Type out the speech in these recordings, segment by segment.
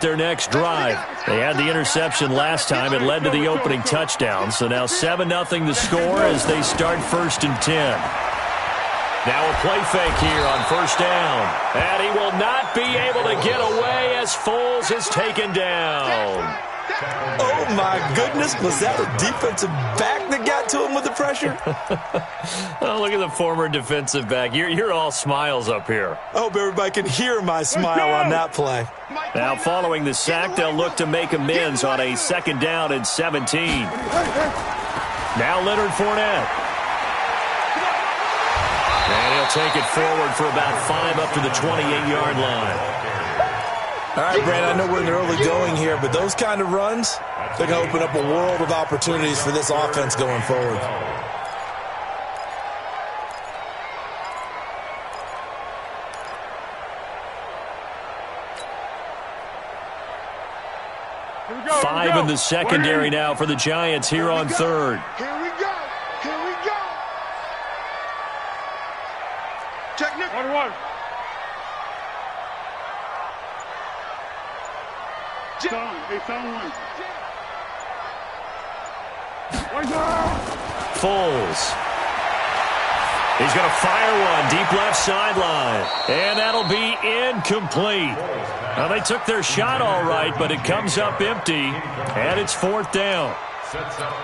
their next drive. They had the interception last time. It led to the opening touchdown. So now 7-0 the score as they start 1st and 10. Now a play fake here on 1st down. And he will not be able to get away as Foles is taken down. Oh, my goodness. Was that a defensive back that got to him with the pressure? Oh, look at the former defensive back. You're all smiles up here. I hope everybody can hear my smile on that play. Now, following the sack, they'll look to make amends on a 2nd down and 17. Now Leonard Fournette. And he'll take it forward for about 5 up to the 28-yard line. All right, Brandon, I know we're in the early going here, but those kind of runs, they're going to open up a world of opportunities for this offense going forward. Five in the secondary now for the Giants here on 3rd. Here we go. Here we go. Check Nick. 1-1. Foles. He's going to fire one deep left sideline. And that'll be incomplete. Now, they took their shot all right, but it comes up empty. And it's 4th down.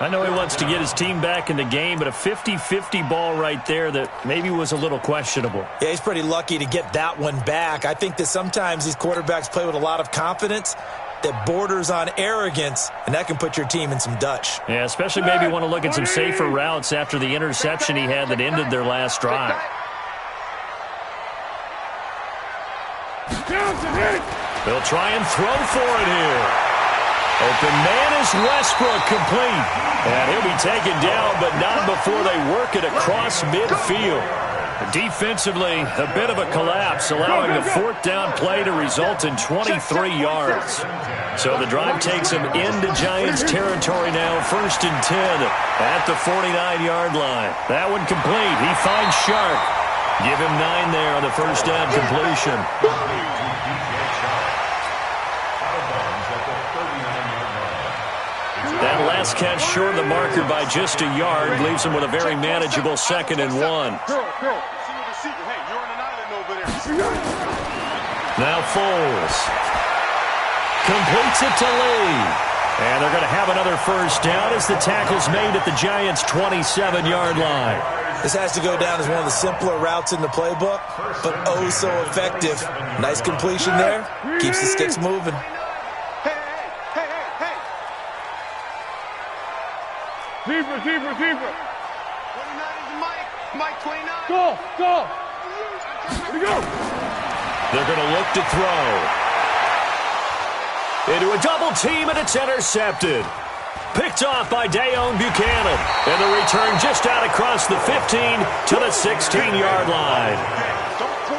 I know he wants to get his team back in the game, but a 50-50 ball right there that maybe was a little questionable. Yeah, he's pretty lucky to get that one back. I think that sometimes these quarterbacks play with a lot of confidence that borders on arrogance, and that can put your team in some Dutch. Yeah, especially maybe want to look at some safer routes after the interception he had that ended their last drive. They'll try and throw for it here. Open man is Westbrook, complete. And he'll be taken down, but not before they work it across midfield. Defensively, a bit of a collapse, allowing the 4th down play to result in 23 yards. So the drive takes them into Giants territory now, 1st and 10 at the 49-yard line. That one complete. He finds Sharp. Give him 9 there on the 1st down completion. That last catch short of the marker by just a yard leaves him with a very manageable 2nd and 1. Now Foles completes it to Lee. And they're going to have another 1st down as the tackle's made at the Giants' 27-yard line. This has to go down as one of the simpler routes in the playbook, but oh so effective. Nice completion there. Keeps the sticks moving. Receiver. 29 is Mike 29. Go. Here we go. They're going to look to throw. Into a double team, and it's intercepted. Picked off by Dayon Buchanan. And the return just out across the 15 to the 16-yard line.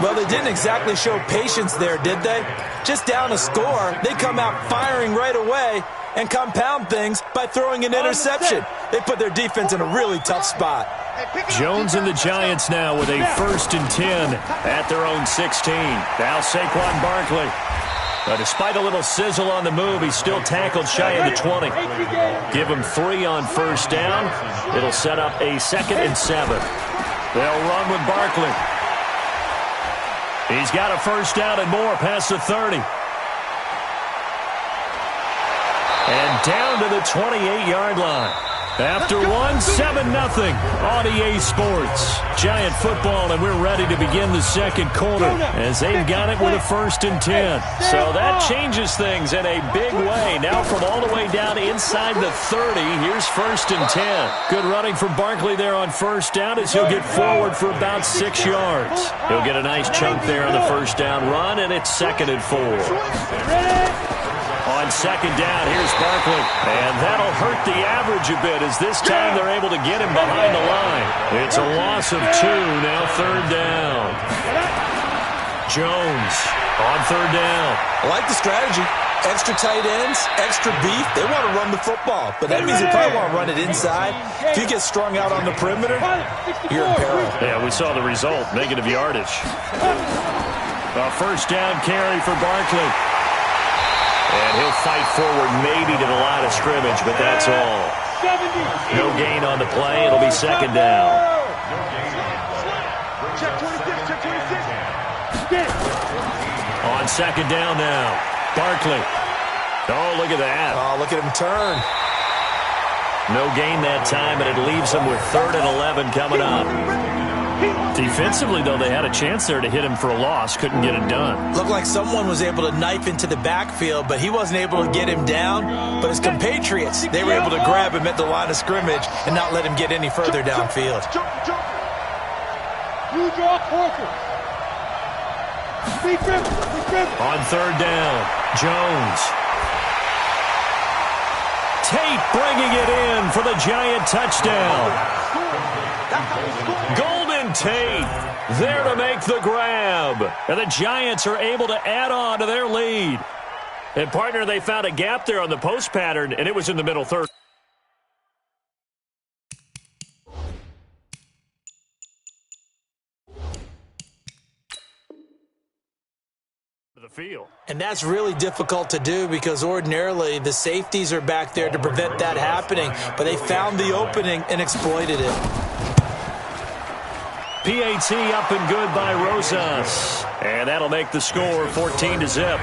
Well, they didn't exactly show patience there, did they? Just down a score, they come out firing right away and compound things by throwing an interception. They put their defense in a really tough spot. Jones and the Giants now with a 1st and 10 at their own 16. Now Saquon Barkley. Despite a little sizzle on the move, he's still tackled shy of the 20. Give him 3 on 1st down. It'll set up a 2nd and 7. They'll run with Barkley. He's got a 1st down and more past the 30. And down to the 28-yard line. After one, 7-0 on EA Sports. Giant football, and we're ready to begin the 2nd quarter as they've got it with a 1st and 10. So that changes things in a big way. Now from all the way down inside the 30, here's 1st and 10. Good running from Barkley there on 1st down as he'll get forward for about 6 yards. He'll get a nice chunk there on the 1st down run, and it's 2nd and 4. On 2nd down, here's Barkley. And that'll hurt the average a bit as this time they're able to get him behind the line. It's a loss of 2, now 3rd down. Jones on 3rd down. I like the strategy. Extra tight ends, extra beef. They want to run the football, but that means they probably want to run it inside. If you get strung out on the perimeter, you're in peril. Yeah, we saw the result, negative yardage. A 1st down carry for Barkley. fight forward maybe to the line of scrimmage, but that's all. No gain on the play. It'll be second down. Check 26, check 26. On second down now, Barkley. Oh, look at that. Oh, look at him turn. No gain that time, and it leaves them with 3rd and 11 coming up. Defensively, though, they had a chance there to hit him for a loss. Couldn't get it done. Looked like someone was able to knife into the backfield, but he wasn't able to get him down. But his compatriots, they were able to grab him at the line of scrimmage and not let him get any further downfield. You draw closer. On 3rd down, Jones. Tate bringing it in for the Giant touchdown. Golden Tate there to make the grab. And the Giants are able to add on to their lead. And, partner, they found a gap there on the post pattern, and it was in the middle third. The field. And that's really difficult to do because ordinarily the safeties are back there to prevent that happening, but they found the opening and exploited it. PAT up and good by Rosas. And that'll make the score 14-0.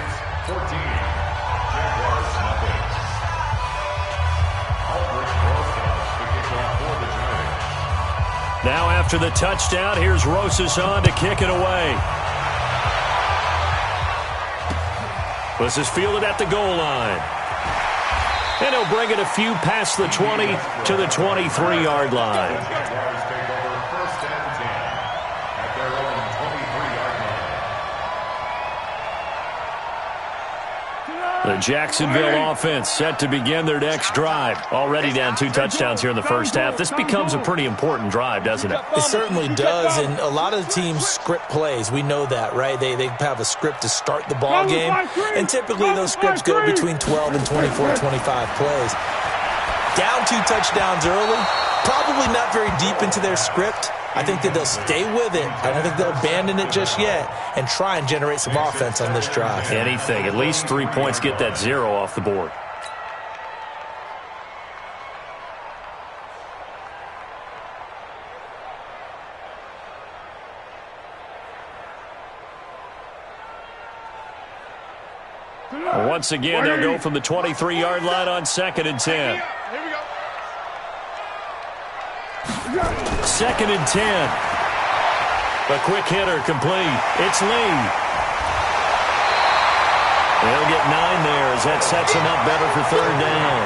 Now after the touchdown, here's Rosas on to kick it away. This is fielded at the goal line. And he'll bring it a few past the 20 to the 23-yard line. The Jacksonville offense set to begin their next drive. Already down 2 touchdowns here in the first half. This becomes a pretty important drive, doesn't it? It certainly does, and a lot of the teams script plays. We know that, right? They have a script to start the ball game, and typically those scripts go between 12 and 24, 25 plays. Down 2 touchdowns early, probably not very deep into their script. I think that they'll stay with it. I don't think they'll abandon it just yet and try and generate some offense on this drive. Anything. At least 3 points, get that 0 off the board. Once again, they'll go from the 23-yard line on 2nd and 10. Here we go. 2nd and 10. A quick hitter complete. It's Lee. They'll get 9 there as that sets him up better for 3rd down.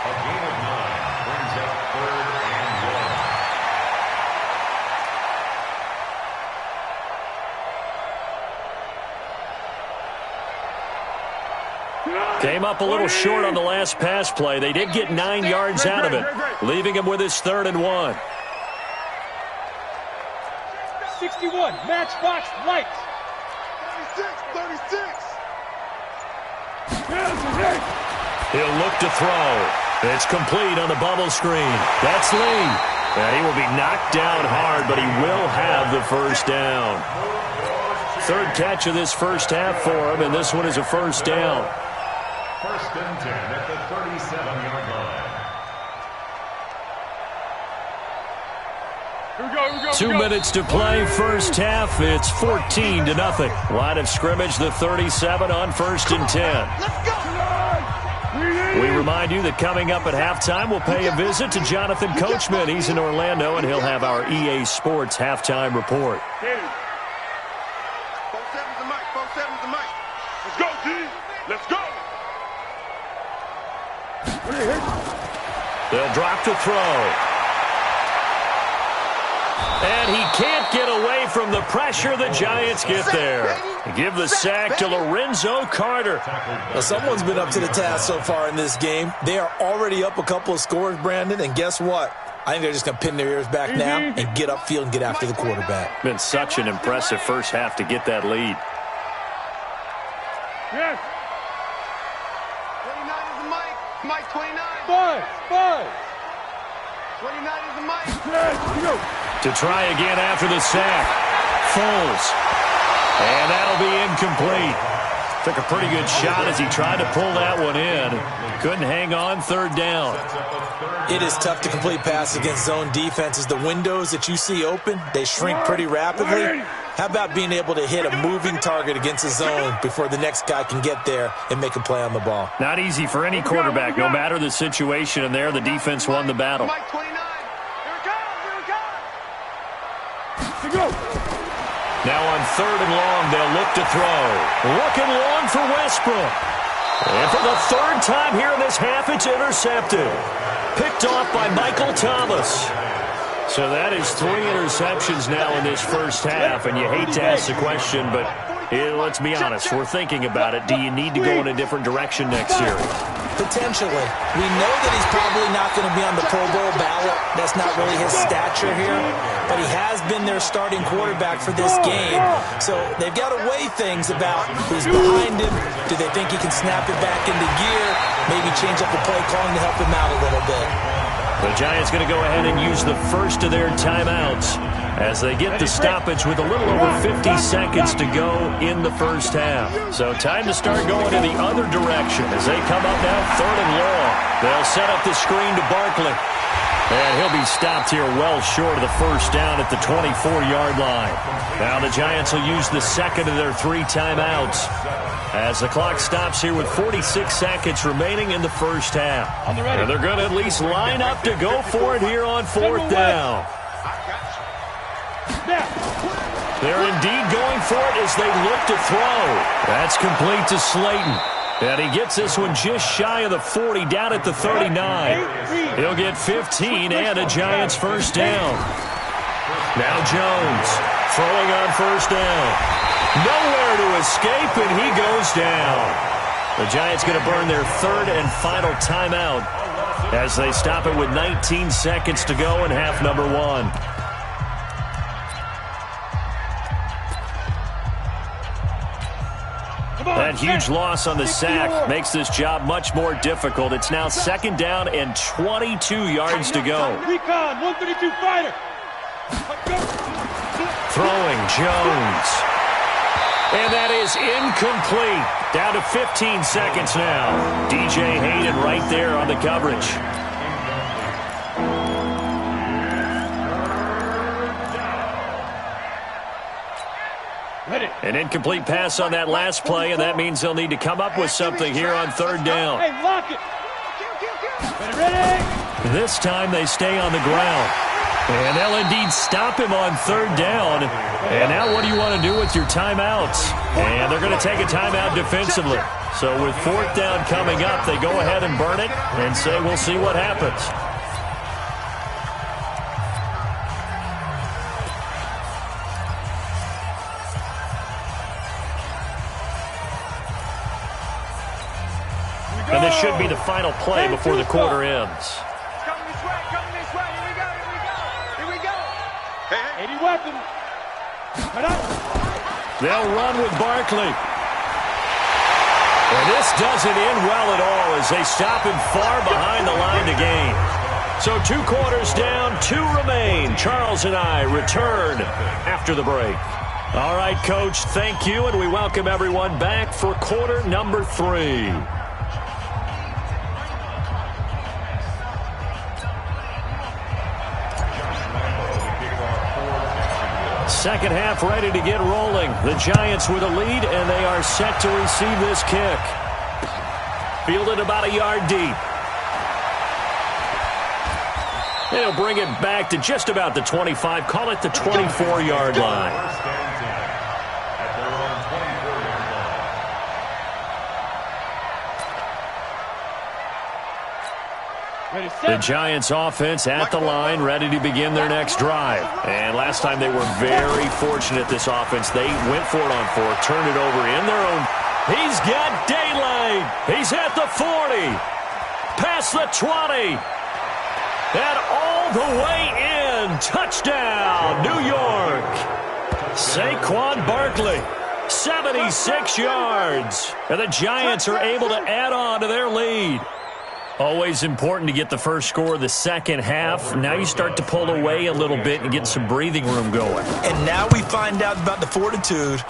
A gain of 9 brings up 3rd and 1. Came up a little short on the last pass play. They did get 9 yards out of it, leaving him with his 3rd and 1. 61, matchbox lights. 36. He'll look to throw. It's complete on the bubble screen. That's Lee. And he will be knocked down hard, but he will have the first down. 3rd catch of this first half for him, and this one is a first down. 1st and 10 at the 37-yard line. Here we go. 2 minutes to play, first half. It's 14-0. Line of scrimmage, the 37 on 1st and 10. Let's go. We remind you that coming up at halftime, we'll pay a visit to Jonathan Coachman. He's in Orlando, and he'll have our EA Sports halftime report. 4-7's the mic. 4-7's the mic. Let's go, T. Let's go. They'll drop to throw. And he can't get away from the pressure. The Giants get there. Give the sack to Lorenzo Carter. Now, someone's been up to the task so far in this game. They are already up a couple of scores, Brandon, and guess what? I think they're just going to pin their ears back now and get upfield and get after the quarterback. Been such an impressive first half to get that lead. Yes. 29 is the mic. Mic 29. 5. 29 is the mic. Yes, go. To try again after the sack. Foles. And that'll be incomplete. Took a pretty good shot as he tried to pull that one in. Couldn't hang on, third down. It is tough to complete passes against zone defenses. The windows that you see open, they shrink pretty rapidly. How about being able to hit a moving target against a zone before the next guy can get there and make a play on the ball? Not easy for any quarterback, no matter the situation, and there the defense won the battle. Mike 29. Here it goes. Now on third and long, they'll look to throw. Looking long for Westbrook. And for the third time here in this half, it's intercepted. Picked off by Michael Thomas. So that is 3 interceptions now in this first half, and you hate to ask the question, but let's be honest, we're thinking about it. Do you need to go in a different direction next year? Potentially. We know that he's probably not going to be on the Pro Bowl ballot. That's not really his stature here, but he has been their starting quarterback for this game. So they've got to weigh things about who's behind him. Do they think he can snap it back into gear? Maybe change up the play calling to help him out a little bit. The Giants going to go ahead and use the first of their timeouts as they get the stoppage with a little over 50 seconds to go in the first half. So time to start going in the other direction as they come up now third and long. They'll set up the screen to Barkley. And he'll be stopped here well short of the first down at the 24-yard line. Now the Giants will use the second of their 3 timeouts as the clock stops here with 46 seconds remaining in the first half. And they're going to at least line up to go for it here on fourth down. They're indeed going for it as they look to throw. That's complete to Slayton. And he gets this one just shy of the 40, down at the 39. He'll get 15 and a Giants first down. Now Jones throwing on first down. Nowhere to escape, and he goes down. The Giants going to burn their third and final timeout as they stop it with 19 seconds to go in half number 1. That huge loss on the sack makes this job much more difficult. It's now second down and 22 yards to go. Recon, 132 fighter. Throwing Jones. And that is incomplete. Down to 15 seconds now. DJ Hayden right there on the coverage. An incomplete pass on that last play, and that means they'll need to come up with something here on third down. Hey, lock it. Ready? This time they stay on the ground. And they'll indeed stop him on third down. And now what do you want to do with your timeouts? And they're going to take a timeout defensively. So with fourth down coming up, they go ahead and burn it and say we'll see what happens. And this should be the final play before the quarter ends. Coming this way, coming this way. Here we go, here we go. Here we go. Hey, 80 weapon. Cut up. They'll run with Barkley. And this doesn't end well at all as they stop him far behind the line to gain. So 2 quarters down, 2 remain. Charles and I return after the break. All right, Coach, thank you, and we welcome everyone back for quarter number 3. Second half ready to get rolling. The Giants with a lead, and they are set to receive this kick. Fielded about a yard deep. They'll bring it back to just about the 25. Call it the 24-yard line. The Giants offense at the line, ready to begin their next drive. And last time they were very fortunate, this offense. They went for it on 4, turned it over in their own. He's got daylight. He's at the 40. Past the 20. And all the way in. Touchdown, New York. Saquon Barkley, 76 yards. And the Giants are able to add on to their lead. Always important to get the first score of the second half. Now you start to pull away a little bit and get some breathing room going. And now we find out about the fortitude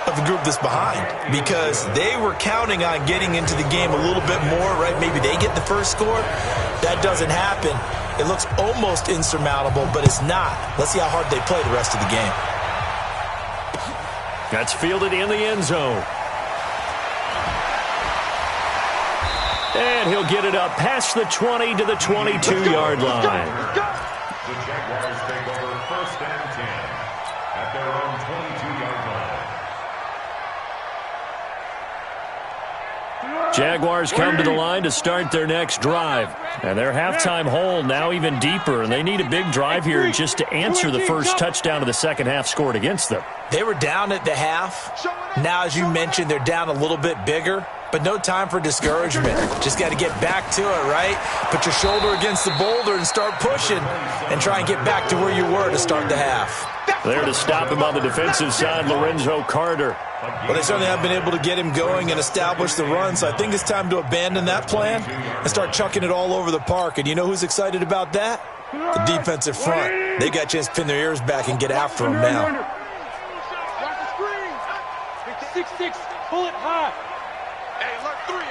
of the group that's behind, because they were counting on getting into the game a little bit more, right? Maybe they get the first score. That doesn't happen. It looks almost insurmountable, but it's not. Let's see how hard they play the rest of the game. That's fielded in the end zone. And he'll get it up past the 20 to the 22-yard line. The Jaguars take over 1st and 10 at their own 22-yard line. Jaguars come to the line to start their next drive. And their halftime hole now even deeper, and they need a big drive here just to answer the first touchdown of the second half scored against them. They were down at the half. Now, as you mentioned, they're down a little bit bigger, but no time for discouragement. Just got to get back to it, right? Put your shoulder against the boulder and start pushing and try and get back to where you were to start the half. There to stop him on the defensive side, Lorenzo Carter. Well, they certainly have been able to get him going and establish the run, so I think it's time to abandon that plan and start chucking it all over the park. And you know who's excited about that? The defensive front. They got a chance to pin their ears back and get after him now. Watch the screen. 6-6, pull it high. Hey, alert 3.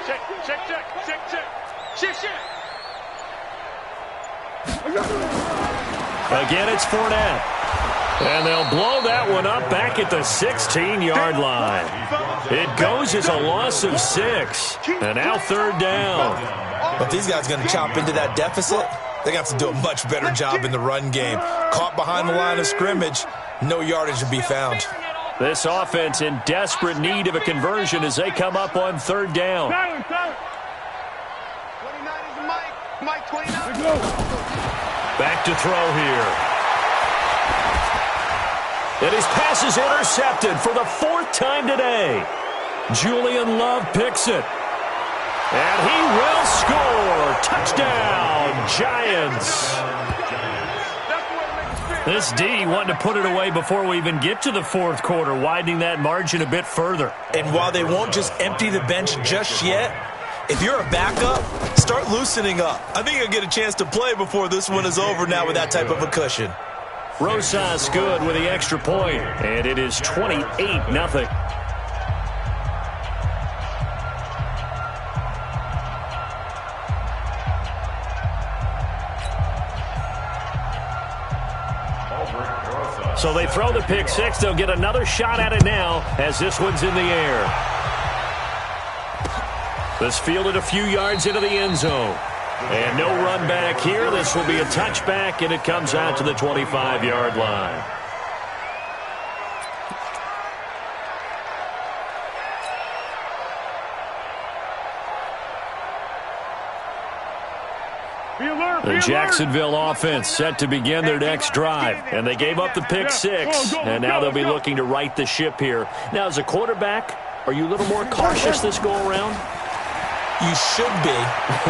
Check. Again, it's Fournette. And they'll blow that one up back at the 16-yard line. It goes as a loss of 6. And now 3rd down. But these guys are going to chop into that deficit. They're going to have to do a much better job in the run game. Caught behind the line of scrimmage, no yardage to be found. This offense in desperate need of a conversion as they come up on 3rd down. 29 is Mike 29. Back to throw here. And his pass is intercepted for the 4th time today. Julian Love picks it. And he will score. Touchdown, Giants. This D wanting to put it away before we even get to the 4th quarter, widening that margin a bit further. And while they won't just empty the bench just yet, if you're a backup, start loosening up. I think you'll get a chance to play before this one is over now with that type of a cushion. Rosas good with the extra point, and it is 28-0. So they throw the pick 6. They'll get another shot at it now as this one's in the air. This fielded a few yards into the end zone. And no run back here. This will be a touchback, and it comes out to the 25-yard line. The Jacksonville offense set to begin their next drive, and they gave up the pick 6, and now they'll be looking to right the ship here. Now, as a quarterback, are you a little more cautious this go-around? You should be,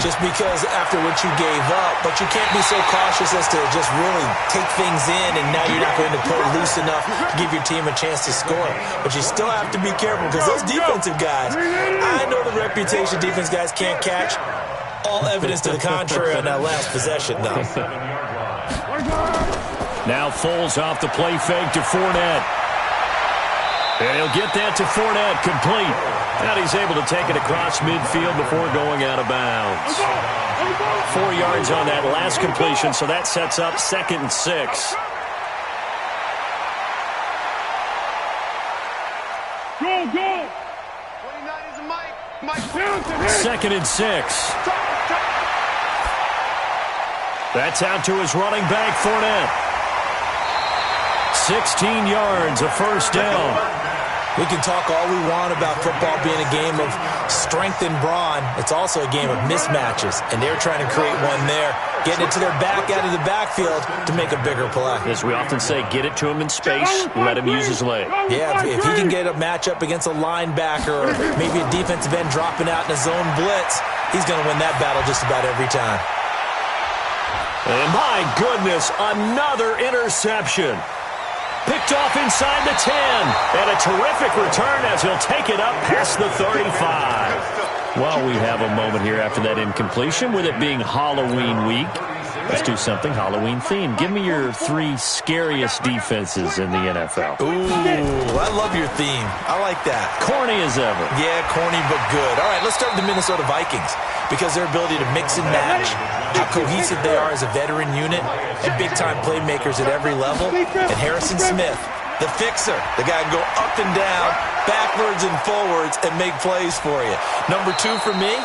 just because after what you gave up, but you can't be so cautious as to just really take things in, and now you're not going to play loose enough to give your team a chance to score. But you still have to be careful, because those defensive guys, I know the reputation defense guys can't catch. All evidence to the contrary on that last possession, though. Now Foles off the play fake to Fournette. And he'll get that to Fournette, complete. And he's able to take it across midfield before going out of bounds. 4 yards on that last completion, so that sets up 2nd and 6. Go! 29 is Mike 2nd and 6. That's out to his running back, Fournette. 16 yards, a 1st down. We can talk all we want about football being a game of strength and brawn. It's also a game of mismatches, and they're trying to create one there, getting it to their back out of the backfield to make a bigger play. As we often say, get it to him in space, let him use his leg. Yeah, if he can get a matchup against a linebacker or maybe a defensive end dropping out in a zone blitz, he's going to win that battle just about every time. And my goodness, another interception. Picked off inside the 10. And a terrific return as he'll take it up past the 35. Well, we have a moment here after that incompletion with it being Halloween week. Let's do something Halloween-themed. Give me your 3 scariest defenses in the NFL. Ooh, I love your theme. I like that. Corny as ever. Yeah, corny but good. All right, let's start with the Minnesota Vikings because their ability to mix and match, how cohesive they are as a veteran unit, and big-time playmakers at every level. And Harrison Smith, the fixer, the guy can go up and down, backwards and forwards, and make plays for you. Number 2 for me,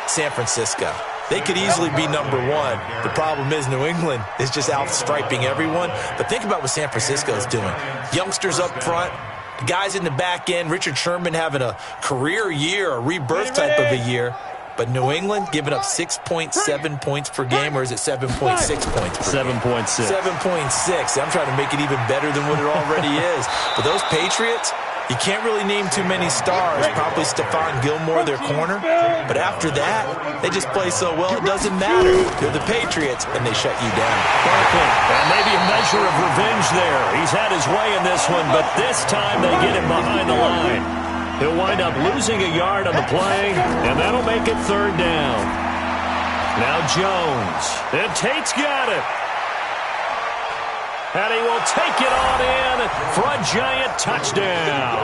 San Francisco. They could easily be number 1. The problem is New England is just outstriping everyone. But think about what San Francisco is doing. Youngsters up front, the guys in the back end, Richard Sherman having a career year, a rebirth type of a year. But New England giving up 6.7 points per game, or is it 7.6 points per game? 7.6. 7.6. I'm trying to make it even better than what it already is. But those Patriots, you can't really name too many stars. Probably Stephon Gilmore, their corner. But after that, they just play so well, it doesn't matter. They're the Patriots, and they shut you down. And maybe a measure of revenge there. He's had his way in this one, but this time they get him behind the line. He'll wind up losing a yard on the play, and that'll make it 3rd down. Now Jones. And Tate's got it. And he will take it on in for a giant touchdown.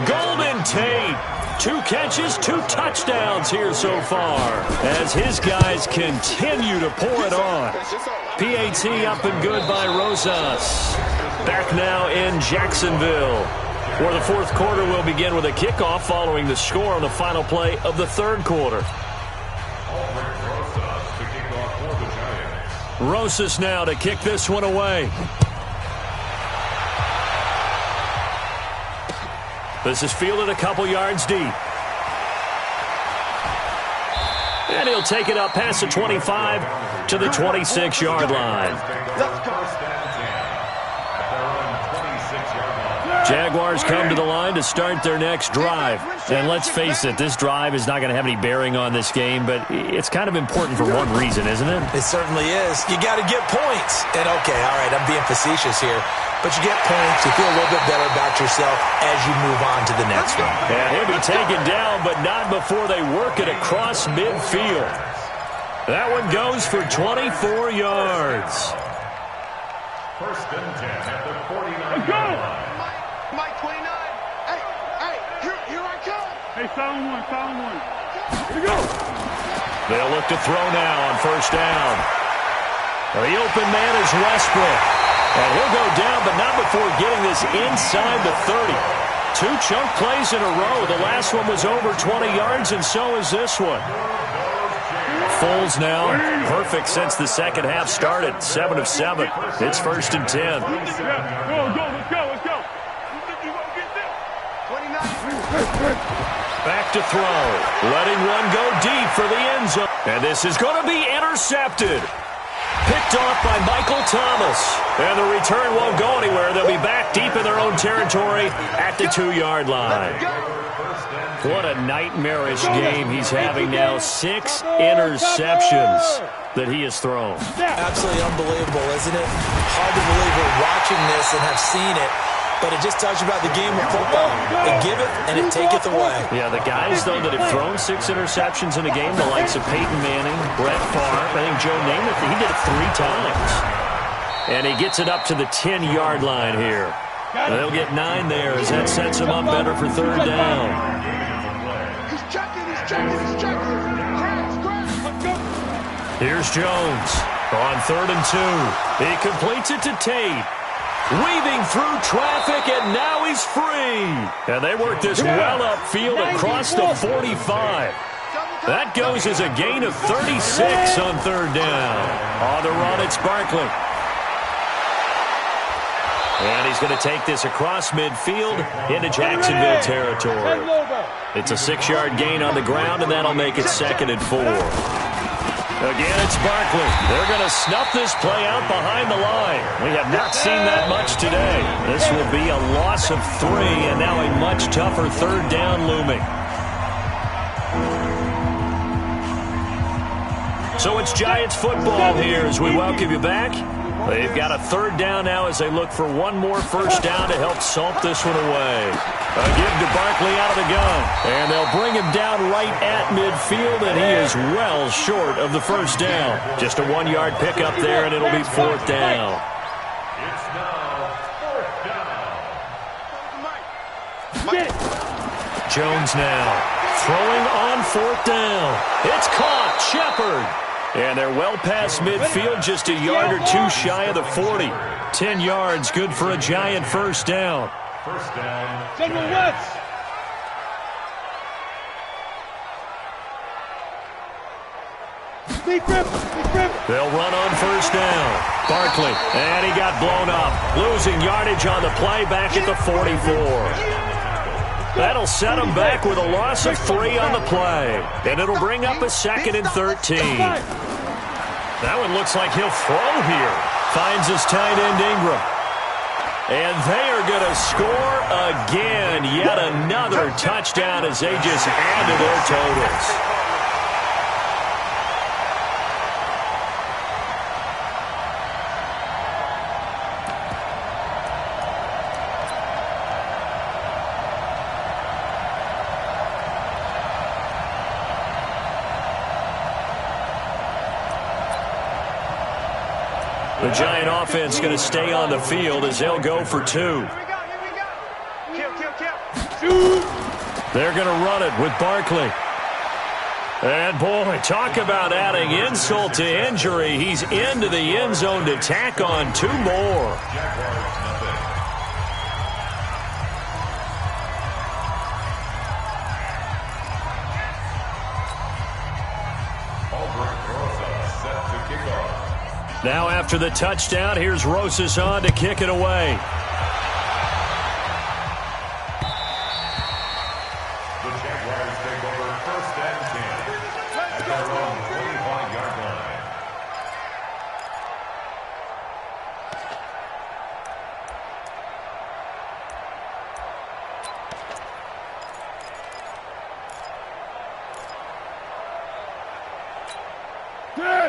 Golden Tate. 2 catches, 2 touchdowns here so far as his guys continue to pour it on. PAT up and good by Rosas. Back now in Jacksonville. For the 4th quarter, we'll begin with a kickoff following the score on the final play of the 3rd quarter. Rosas now to kick this one away. This is fielded a couple yards deep. And he'll take it up past the 25 to the 26-yard line. Jaguars come to the line to start their next drive. And let's face it, this drive is not going to have any bearing on this game, but it's kind of important for one reason, isn't it? It certainly is. You got to get points. And, okay, all right, I'm being facetious here. But you get points, you feel a little bit better about yourself as you move on to the next one. And he'll be taken down, but not before they work it across midfield. That one goes for 24 yards. 1st and 10 at the 49 yard line. Mike 29. Hey, here I come. Hey, silent one. Here we go. They'll look to throw now on 1st down. The open man is Westbrook. And he'll go down, but not before getting this inside the 30. 2 chunk plays in a row. The last one was over 20 yards, and so is this one. Foles now, perfect since the second half started. 7 of 7. It's 1st and 10. Let's go. Back to throw. Letting one go deep for the end zone. And this is going to be intercepted. Picked off by Michael Thomas. And the return won't go anywhere. They'll be back deep in their own territory at the 2-yard line. What a nightmarish game he's having now. 6 interceptions that he has thrown. Absolutely unbelievable, isn't it? Hard to believe we're watching this and have seen it. But it just tells you about the game of football. It giveth and it taketh away. Yeah, the guys, though, that have thrown 6 interceptions in a game, the likes of Peyton Manning, Brett Favre, I think Joe Namath, he did it 3 times. And he gets it up to the 10-yard line here. They'll get 9 there as that sets him up better for 3rd down. He's checking. Here's Jones on 3rd and 2. He completes it to Tate. Weaving through traffic, and now he's free. And they work this well upfield across the 45. That goes as a gain of 36 on 3rd down. On the run, it's Barkley. And he's going to take this across midfield into Jacksonville territory. It's a 6-yard gain on the ground, and that'll make it 2nd and 4. Again, it's Barkley. They're going to snuff this play out behind the line. We have not seen that much today. This will be a loss of 3, and now a much tougher 3rd down looming. So it's Giants football here as we welcome you back. They've got a third down now as they look for one more first down to help salt this one away. A give to Barkley out of the gun. And they'll bring him down right at midfield, and he is well short of the first down. Just a 1-yard pickup there, and it'll be fourth down. It's now fourth down. Jones now throwing on fourth down. It's caught. Shepard. And they're well past midfield, just a yard or two shy of the 40. 10 yards, good for a Giant first down. First down. They'll run on first down. Barkley, and he got blown up. Losing yardage on the play back at the 44. That'll set him back with a loss of 3 on the play. And it'll bring up a 2nd and 13. That one looks like he'll throw here. Finds his tight end Ingram. And they are going to score again. Yet another touchdown as they just add to their totals. The Giant offense going to stay on the field as they'll go for 2. They're going to run it with Barkley. And, boy, talk about adding insult to injury. He's into the end zone to tack on 2 more. Now after the touchdown, here's Rosas on to kick it away. The Jaguars take over first and 10 at their own 25-yard line.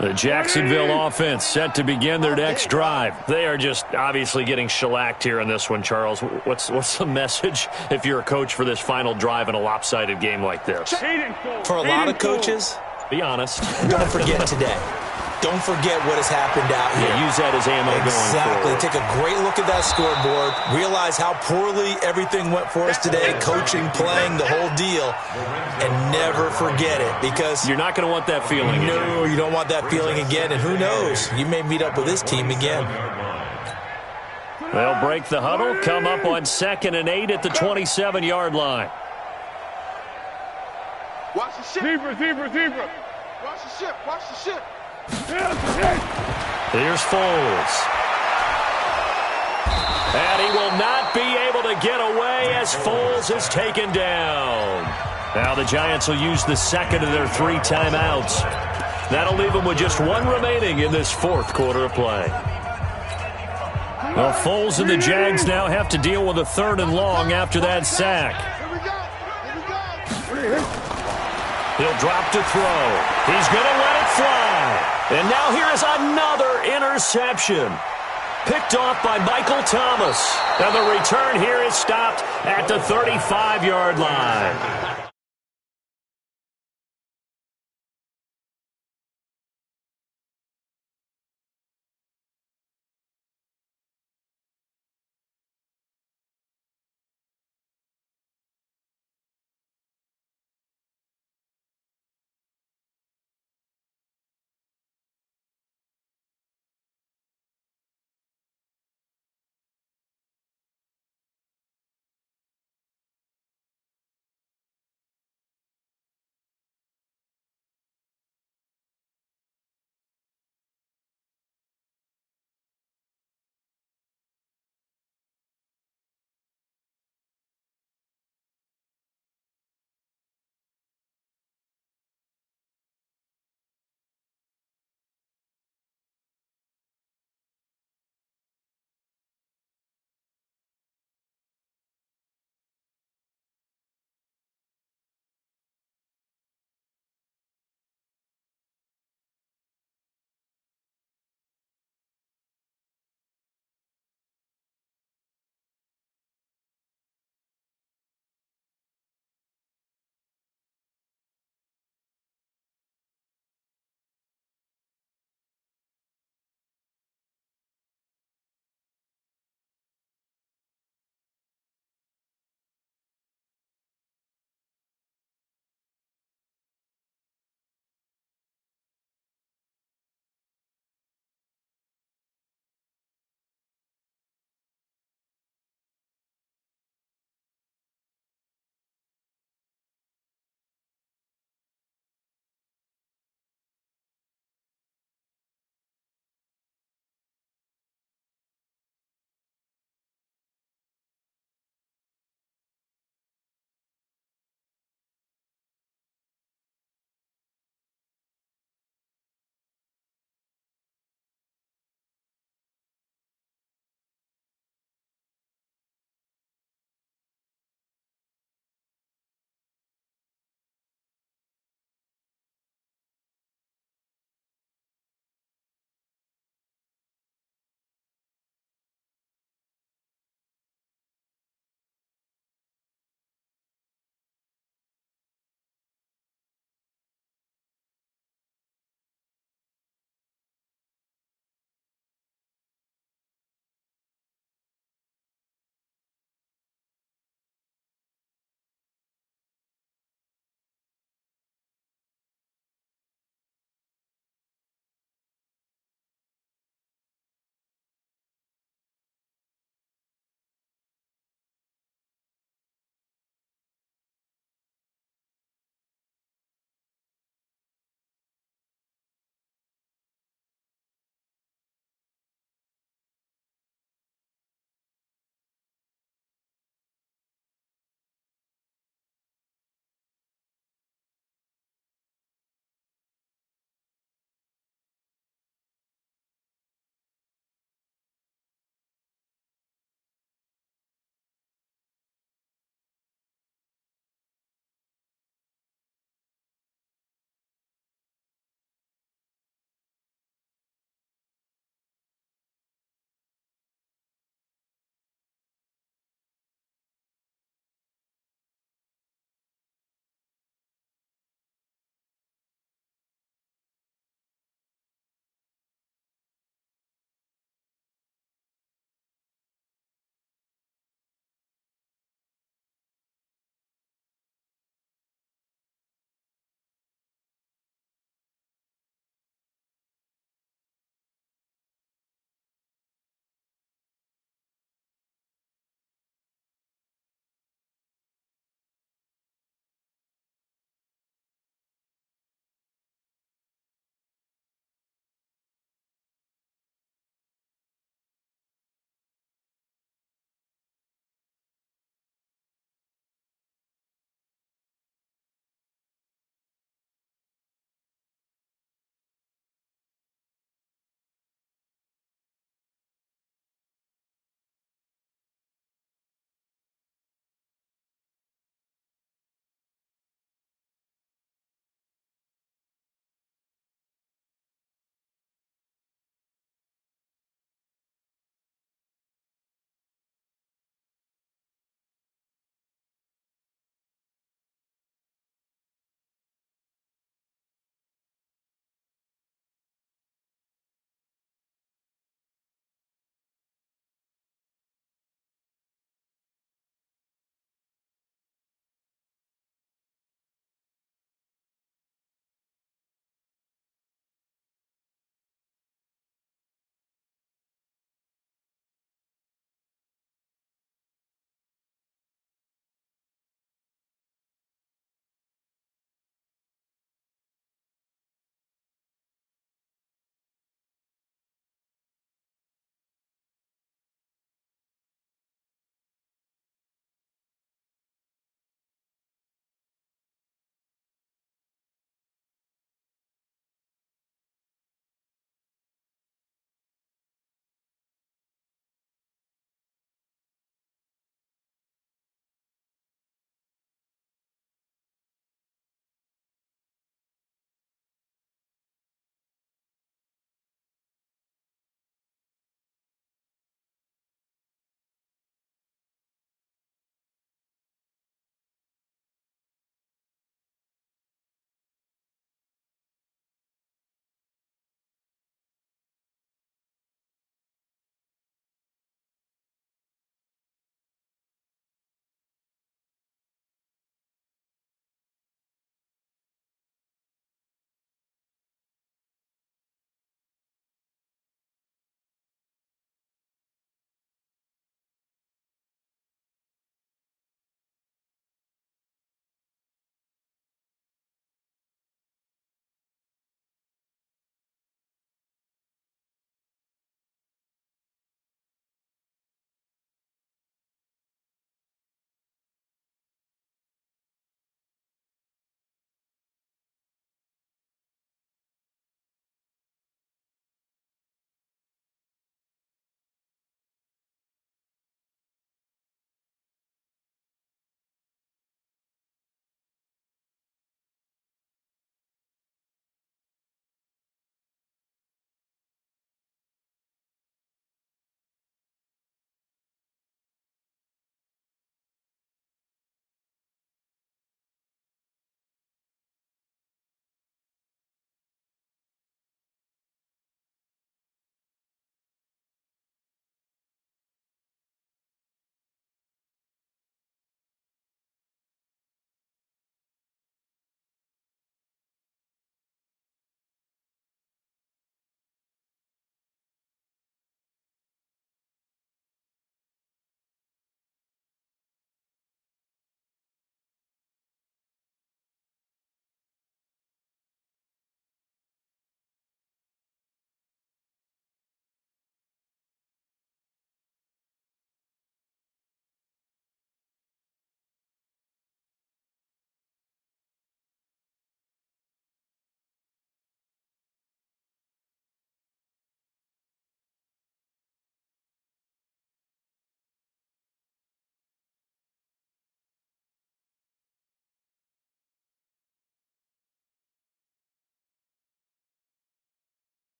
The Jacksonville offense set to begin their next drive. They are just obviously getting shellacked here in this one, Charles. What's the message if you're a coach for this final drive in a lopsided game like this? For a lot of coaches, Be honest. don't forget today. Don't forget what has happened out here. Yeah, use that as ammo going Exactly. forward. Take a great look at that scoreboard. Realize how poorly everything went for us today. Coaching, playing, the whole deal. And never forget it, because You're not going to want that feeling again. no, you don't want that feeling again. And who knows? You may meet up with this team again. They'll break the huddle, come up on 2nd and 8 at the 27-yard line. Watch the ship. Zebra. Watch the ship. Watch the ship. Here's Foles. And he will not be able to get away as Foles is taken down. Now the Giants will use the 2nd of their 3 timeouts. That'll leave them with just 1 remaining in this 4th quarter of play. Well, Foles and the Jags now have to deal with a 3rd and long after that sack. He'll drop to throw. He's going to let it fly. And now here is another interception. Picked off by Michael Thomas. And the return here is stopped at the 35-yard line.